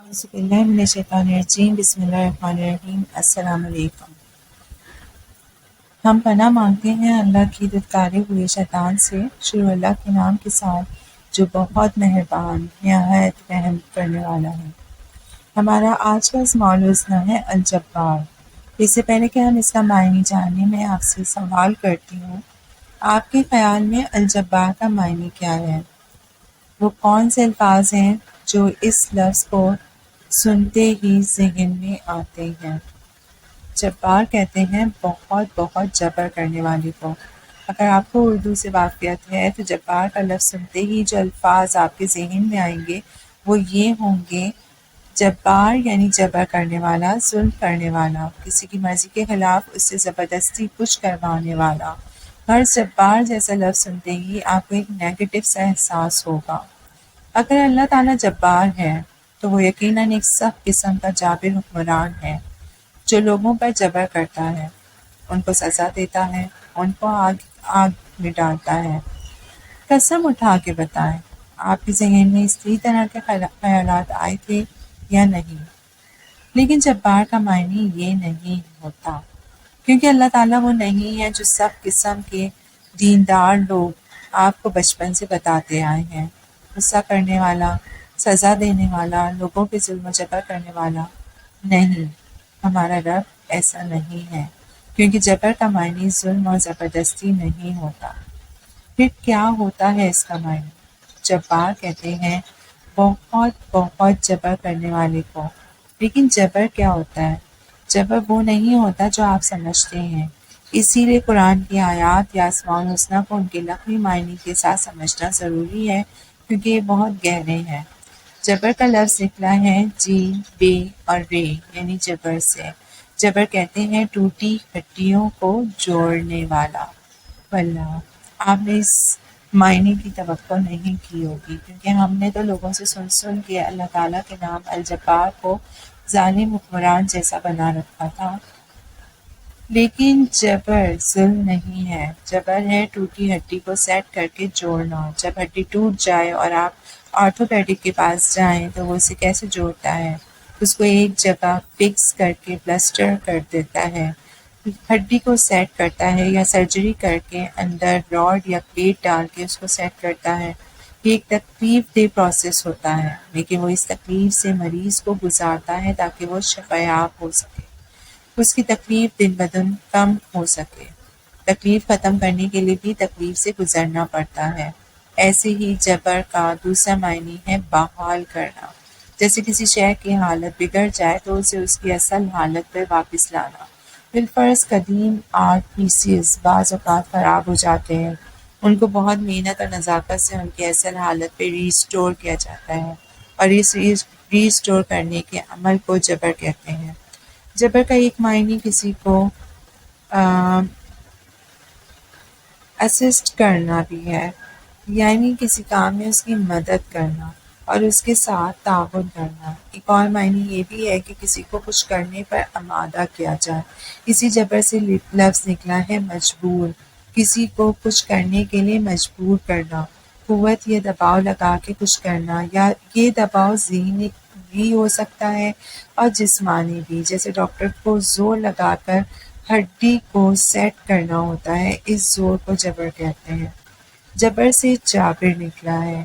اعوذ باللہ من الشیطان الرجیم بسم اللہ الرحمن الرحیم السلام علیکم۔ ہم پناہ مانگتے ہیں اللہ کی دھتکارے ہوئے شیطان سے، شروع اللہ کے نام کے ساتھ جو بہت مہربان نہایت رحم کرنے والا ہے۔ ہمارا آج کا موضوع ہے الجبار۔ اس سے پہلے کہ ہم اس کا معنی جانیں، میں آپ سے سوال کرتی ہوں، آپ کے خیال میں الجبار کا معنی کیا ہے؟ وہ کون سے الفاظ ہیں جو اس لفظ کو سنتے ہی ذہن میں آتے ہیں؟ جبار کہتے ہیں بہت بہت جبر کرنے والے کو۔ اگر آپ کو اردو سے واقفیت ہے تو جبار کا لفظ سنتے ہی جو الفاظ آپ کے ذہن میں آئیں گے وہ یہ ہوں گے: جبار یعنی جبر کرنے والا، ظلم کرنے والا، کسی کی مرضی کے خلاف اس سے زبردستی کچھ کروانے والا۔ ہر جبار جیسا لفظ سنتے ہی آپ کو ایک نیگیٹو سا احساس ہوگا۔ اگر اللہ تعالیٰ جبار ہے تو وہ یقیناً ایک سخت قسم کا جابر حکمران ہے جو لوگوں پر جبر کرتا ہے، ان کو سزا دیتا ہے، ان کو آگ میں ڈالتا ہے۔ قسم اٹھا کے بتائیں، آپ کے ذہن میں اسی طرح کے خیالات آئے تھے یا نہیں؟ لیکن جبار کا معنی یہ نہیں ہوتا، کیونکہ اللہ تعالیٰ وہ نہیں ہے جو سخت قسم کے دیندار لوگ آپ کو بچپن سے بتاتے آئے ہیں۔ غصہ کرنے والا، سزا دینے والا، لوگوں پہ ظلم و جبر کرنے والا نہیں، ہمارا رب ایسا نہیں ہے، کیونکہ جبر کا معنی ظلم اور زبردستی نہیں ہوتا۔ پھر کیا ہوتا ہے اس کا معنی؟ جبار کہتے ہیں بہت بہت جبر کرنے والے کو۔ لیکن جبر کیا ہوتا ہے؟ جبر وہ نہیں ہوتا جو آپ سمجھتے ہیں، اسی لیے قرآن کی آیات یا اسماء الحسنیٰ کو ان کے لفظی معنی کے ساتھ سمجھنا ضروری ہے، کیونکہ یہ بہت گہرے ہیں۔ جبر کا لفظ نکلا ہے جیم، بے اور رے یعنی جبر سے۔ جبر کہتے ہیں ٹوٹی ہڈیوں کو جوڑنے والا۔ واللہ آپ نے اس معنی کی توقع نہیں کی ہوگی، کیونکہ ہم نے تو لوگوں سے سن سن کے اللہ تعالیٰ کے نام الجبار کو ظالم حکمران جیسا بنا رکھا تھا۔ لیکن جبر ظلم نہیں ہے، جبر ہے ٹوٹی ہڈی کو سیٹ کر کے جوڑنا۔ جب ہڈی ٹوٹ جائے اور آپ آرتھوپیڈک کے پاس جائیں تو وہ اسے کیسے جوڑتا ہے؟ اس کو ایک جگہ فکس کر کے پلسٹر کر دیتا ہے، ہڈی کو سیٹ کرتا ہے، یا سرجری کر کے اندر راڈ یا پلیٹ ڈال کے اس کو سیٹ کرتا ہے۔ یہ ایک تکلیف دہ پروسیس ہوتا ہے، لیکن وہ اس تکلیف سے مریض کو گزارتا ہے تاکہ وہ شفایاب ہو سکے، اس کی تکلیف دن بدن کم ہو سکے۔ تکلیف ختم کرنے کے لیے بھی تکلیف سے گزرنا پڑتا ہے۔ ایسے ہی جبر کا دوسرا معنی ہے بحال کرنا۔ جیسے کسی شے کی حالت بگڑ جائے تو اسے اس کی اصل حالت پر واپس لانا۔ بالفرض قدیم آرٹ پیسز بعض اوقات خراب ہو جاتے ہیں، ان کو بہت محنت اور نزاکت سے ان کی اصل حالت پہ ریسٹور کیا جاتا ہے، اور اس ریسٹور کرنے کے عمل کو جبر کہتے ہیں۔ جبر کا ایک معنی کسی کو اسسٹ کرنا بھی ہے، یعنی کسی کام میں اس کی مدد کرنا اور اس کے ساتھ تعاون کرنا۔ ایک اور معنی یہ بھی ہے کہ کسی کو کچھ کرنے پر آمادہ کیا جائے۔ اسی جبر سے لفظ نکلا ہے مجبور، کسی کو کچھ کرنے کے لیے مجبور کرنا، قوت یا دباؤ لگا کے کچھ کرنا، یا یہ دباؤ ذہنی بھی ہو سکتا ہے اور جسمانی بھی، جیسے ڈاکٹر کو زور لگا کر ہڈی کو سیٹ کرنا ہوتا ہے، اس زور کو جبر کہتے ہیں۔ جبر سے جابر نکلا ہے،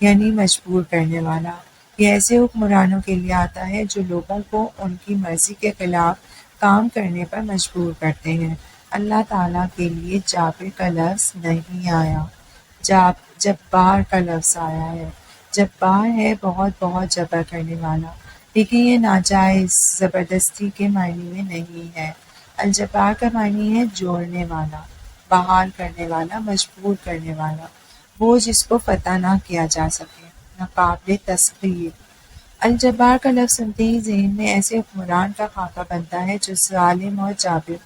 یعنی مجبور کرنے والا۔ یہ ایسے حکمرانوں کے لیے آتا ہے جو لوگوں کو ان کی مرضی کے خلاف کام کرنے پر مجبور کرتے ہیں۔ اللہ تعالیٰ کے لیے جابر کا لفظ نہیں آیا، جبار کا لفظ آیا ہے۔ جبار ہے بہت بہت جبر کرنے والا، لیکن یہ ناجائز زبردستی کے معنی میں نہیں ہے۔ الجبار کا معنی ہے جوڑنے والا، بحال کرنے والا، مجبور کرنے والا، وہ جس کو فتح نہ کیا جا سکے، ناقابل تسخیر۔ الجبار کا لفظ سنتے ہی ذہن میں ایسے حکمران کا خاکہ بنتا ہے جو ظالم اور جابر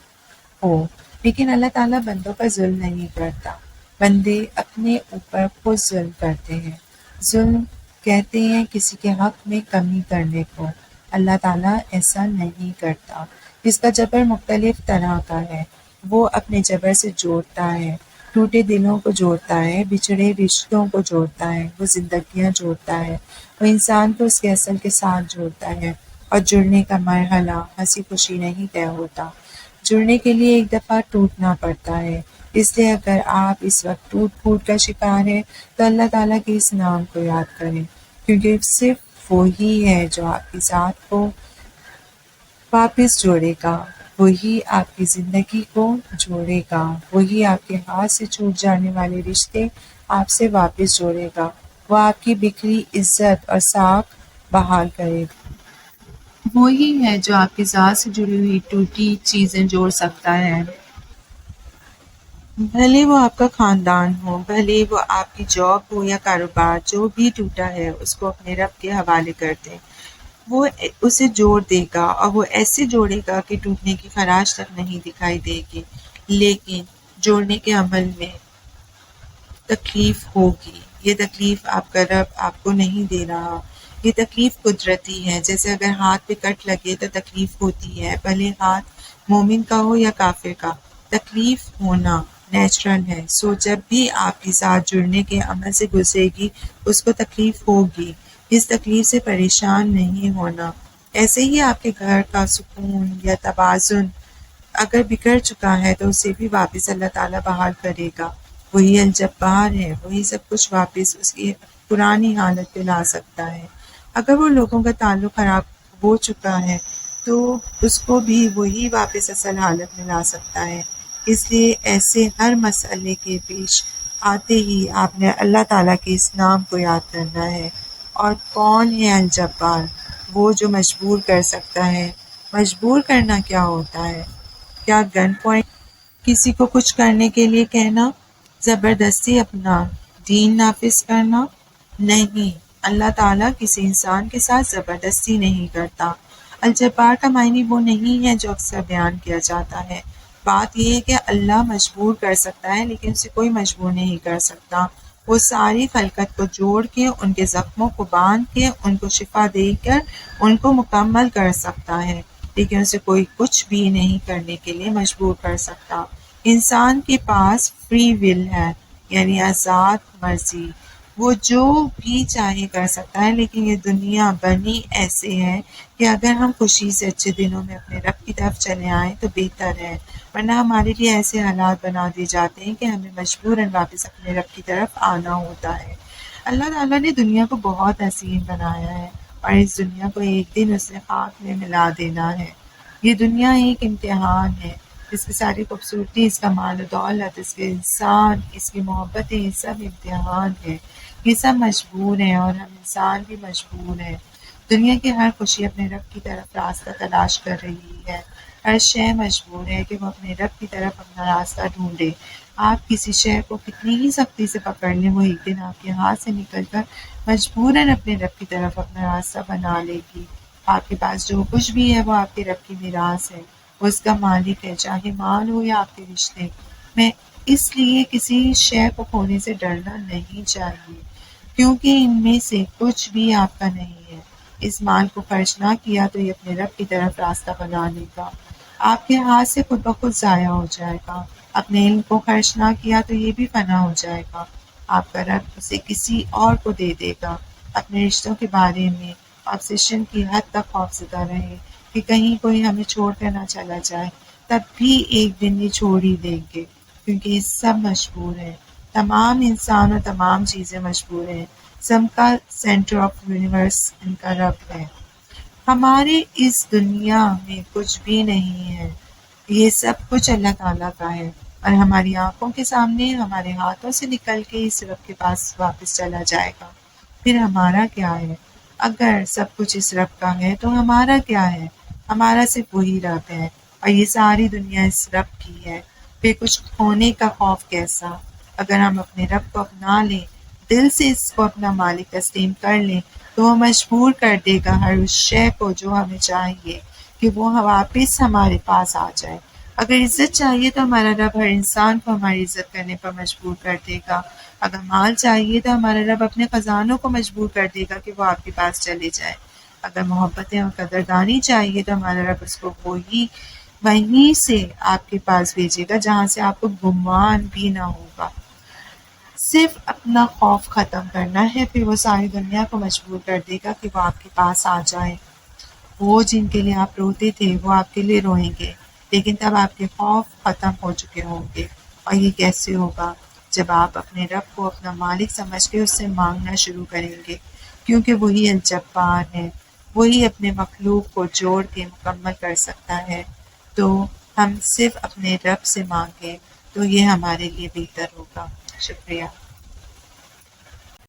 ہو، لیکن اللہ تعالیٰ بندوں پر ظلم نہیں کرتا، بندے اپنے اوپر خود ظلم کرتے ہیں۔ ظلم کہتے ہیں کسی کے حق میں کمی کرنے کو، اللہ تعالیٰ ایسا نہیں کرتا۔ اس کا جبر مختلف طرح کا ہے، وہ اپنے جبر سے جوڑتا ہے، ٹوٹے دلوں کو جوڑتا ہے، بچھڑے رشتوں کو جوڑتا ہے، وہ زندگیاں جوڑتا ہے، وہ انسان کو اس کے اصل کے ساتھ جوڑتا ہے، اور جڑنے کا مرحلہ ہنسی خوشی نہیں طے ہوتا، جڑنے کے لیے ایک دفعہ ٹوٹنا پڑتا ہے۔ اس لیے اگر آپ اس وقت ٹوٹ پھوٹ کا شکار ہیں تو اللہ تعالیٰ کے اس نام کو یاد کریں، کیونکہ صرف وہی ہے جو آپ کی ذات کو واپس جوڑے گا، وہی آپ کی زندگی کو جوڑے گا، وہی آپ کے ہاتھ سے چھوٹ جانے والے رشتے آپ سے واپس جوڑے گا، وہ آپ کی بکھری عزت اور ساکھ بحال کرے گا۔ وہی ہے جو آپ کی ذات سے جڑی ہوئی ٹوٹی چیزیں جوڑ سکتا ہے، بھلے وہ آپ کا خاندان ہو، بھلے وہ آپ کی جاب ہو یا کاروبار، جو بھی ٹوٹا ہے اس کو اپنے رب کے حوالے کر دیں، وہ اسے جوڑ دے گا، اور وہ ایسے جوڑے گا کہ ٹوٹنے کی خراش تک نہیں دکھائی دے گی، لیکن جوڑنے کے عمل میں تکلیف ہوگی۔ یہ تکلیف آپ کا رب آپ کو نہیں دے رہا، یہ تکلیف قدرتی ہے، جیسے اگر ہاتھ پہ کٹ لگے تو تکلیف ہوتی ہے، بھلے ہاتھ مومن کا ہو یا کافر کا، تکلیف ہونا نیچرل ہے۔ سو جب بھی آپ کی ذات جڑنے کے عمل سے گزرے گی اس کو تکلیف ہوگی، اس تکلیف سے پریشان نہیں ہونا۔ ایسے ہی آپ کے گھر کا سکون یا توازن اگر بگڑ چکا ہے تو اسے بھی واپس اللہ تعالیٰ بحال کرے گا، وہی الجبار ہے، وہی سب کچھ واپس اس کی پرانی حالت پہ لا سکتا ہے۔ اگر وہ لوگوں کا تعلق خراب ہو چکا ہے تو اس کو بھی وہی واپس اصل حالت میں لا سکتا ہے۔ اس لیے ایسے ہر مسئلے کے پیش آتے ہی آپ نے اللہ تعالیٰ کے اس نام کو یاد کرنا ہے۔ اور کون ہے الجبار؟ وہ جو مجبور کر سکتا ہے۔ مجبور کرنا کیا ہوتا ہے؟ کیا گن پوائنٹ کسی کو کچھ کرنے کے لیے کہنا؟ زبردستی اپنا دین نافذ کرنا؟ نہیں، اللہ تعالیٰ کسی انسان کے ساتھ زبردستی نہیں کرتا۔ الجبار کا معنی وہ نہیں ہے جو اکثر بیان کیا جاتا ہے۔ بات یہ ہے کہ اللہ مجبور کر سکتا ہے لیکن اسے کوئی مجبور نہیں کر سکتا۔ وہ ساری خلقت کو جوڑ کے، ان کے زخموں کو باندھ کے، ان کو شفا دے کر ان کو مکمل کر سکتا ہے، لیکن اسے کوئی کچھ بھی نہیں کرنے کے لیے مجبور کر سکتا۔ انسان کے پاس فری ول ہے، یعنی آزاد مرضی، وہ جو بھی چاہے کر سکتا ہے، لیکن یہ دنیا بنی ایسے ہے کہ اگر ہم خوشی سے اچھے دنوں میں اپنے رب کی طرف چلے آئیں تو بہتر ہے، ورنہ ہمارے لیے ایسے حالات بنا دیے جاتے ہیں کہ ہمیں مجبوراً واپس اپنے رب کی طرف آنا ہوتا ہے۔ اللہ تعالیٰ نے دنیا کو بہت حسین بنایا ہے، اور اس دنیا کو ایک دن اس نے خاک میں ملا دینا ہے۔ یہ دنیا ایک امتحان ہے، اس کی ساری خوبصورتی، اس کا مال و دولت، اس کے انسان، اس کی محبتیں، یہ سب امتحان ہے۔ یہ سب مجبور ہیں اور ہم انسان بھی مجبور ہیں۔ دنیا کی ہر خوشی اپنے رب کی طرف راستہ تلاش کر رہی ہے، ہر شے مجبور ہے کہ وہ اپنے رب کی طرف اپنا راستہ ڈھونڈے۔ آپ کسی شے کو کتنی ہی سختی سے پکڑ لیں، وہ ایک دن آپ کے ہاتھ سے نکل کر مجبوراً اپنے رب کی طرف اپنا راستہ بنا لے گی۔ آپ کے پاس جو کچھ بھی ہے وہ آپ کے رب کی میراث ہے، وہ اس کا مالک ہے، چاہے مال ہو یا آپ کے رشتے۔ میں اس لیے کسی شے کو کھونے سے ڈرنا نہیں چاہیے، کیونکہ ان میں سے کچھ بھی آپ کا نہیں ہے۔ اس مال کو خرچ نہ کیا تو یہ اپنے رب کی طرف راستہ بنا لے گا، آپ کے ہاتھ سے خود بخود ضائع ہو جائے گا۔ اپنے علم کو خرچ نہ کیا تو یہ بھی فنا ہو جائے گا، آپ کا رب اسے کسی اور کو دے دے گا۔ اپنے رشتوں کے بارے میں آبسیشن کی حد تک خوفزدہ رہے کہ کہیں کوئی ہمیں چھوڑ کر نہ چلا جائے، تب بھی ایک دن یہ چھوڑ ہی دیں گے، کیونکہ یہ سب مجبور ہیں۔ تمام انسان اور تمام چیزیں مجبور ہیں، سب کا سینٹر آف یونیورس ان کا رب ہے۔ ہمارے اس دنیا میں کچھ بھی نہیں ہے، یہ سب کچھ اللہ تعالیٰ کا ہے، اور ہماری آنکھوں کے سامنے ہمارے ہاتھوں سے نکل کے اس رب کے پاس واپس چلا جائے گا۔ پھر ہمارا کیا ہے؟ اگر سب کچھ اس رب کا ہے تو ہمارا کیا ہے؟ ہمارا صرف وہی رب ہے، اور یہ ساری دنیا اس رب کی ہے۔ پھر کچھ کھونے کا خوف کیسا؟ اگر ہم اپنے رب کو اپنا لیں، دل سے اس کو اپنا مالک تسلیم کر لیں، تو وہ مجبور کر دے گا ہر اس شے کو جو ہمیں چاہیے کہ وہ واپس ہمارے پاس آ جائے۔ اگر عزت چاہیے تو ہمارا رب ہر انسان کو ہماری عزت کرنے پر مجبور کر دے گا۔ اگر مال چاہیے تو ہمارا رب اپنے خزانوں کو مجبور کر دے گا کہ وہ آپ کے پاس چلے جائے۔ اگر محبتیں اور قدردانی چاہیے تو ہمارا رب اس کو وہی وہیں سے آپ کے پاس بھیجے گا جہاں سے آپ کو گمان بھی نہ ہوگا۔ صرف اپنا خوف ختم کرنا ہے، پھر وہ ساری دنیا کو مجبور کر دے گا کہ وہ آپ کے پاس آ جائیں۔ وہ جن کے لیے آپ روتے تھے وہ آپ کے لیے روئیں گے، لیکن تب آپ کے خوف ختم ہو چکے ہوں گے۔ اور یہ کیسے ہوگا؟ جب آپ اپنے رب کو اپنا مالک سمجھ کے اس سے مانگنا شروع کریں گے، کیونکہ وہی الجبار ہے، وہی اپنے مخلوق کو جوڑ کے مکمل کر سکتا ہے۔ تو ہم صرف اپنے رب سے مانگیں تو یہ ہمارے لیے بہتر ہوگا۔ شکریہ۔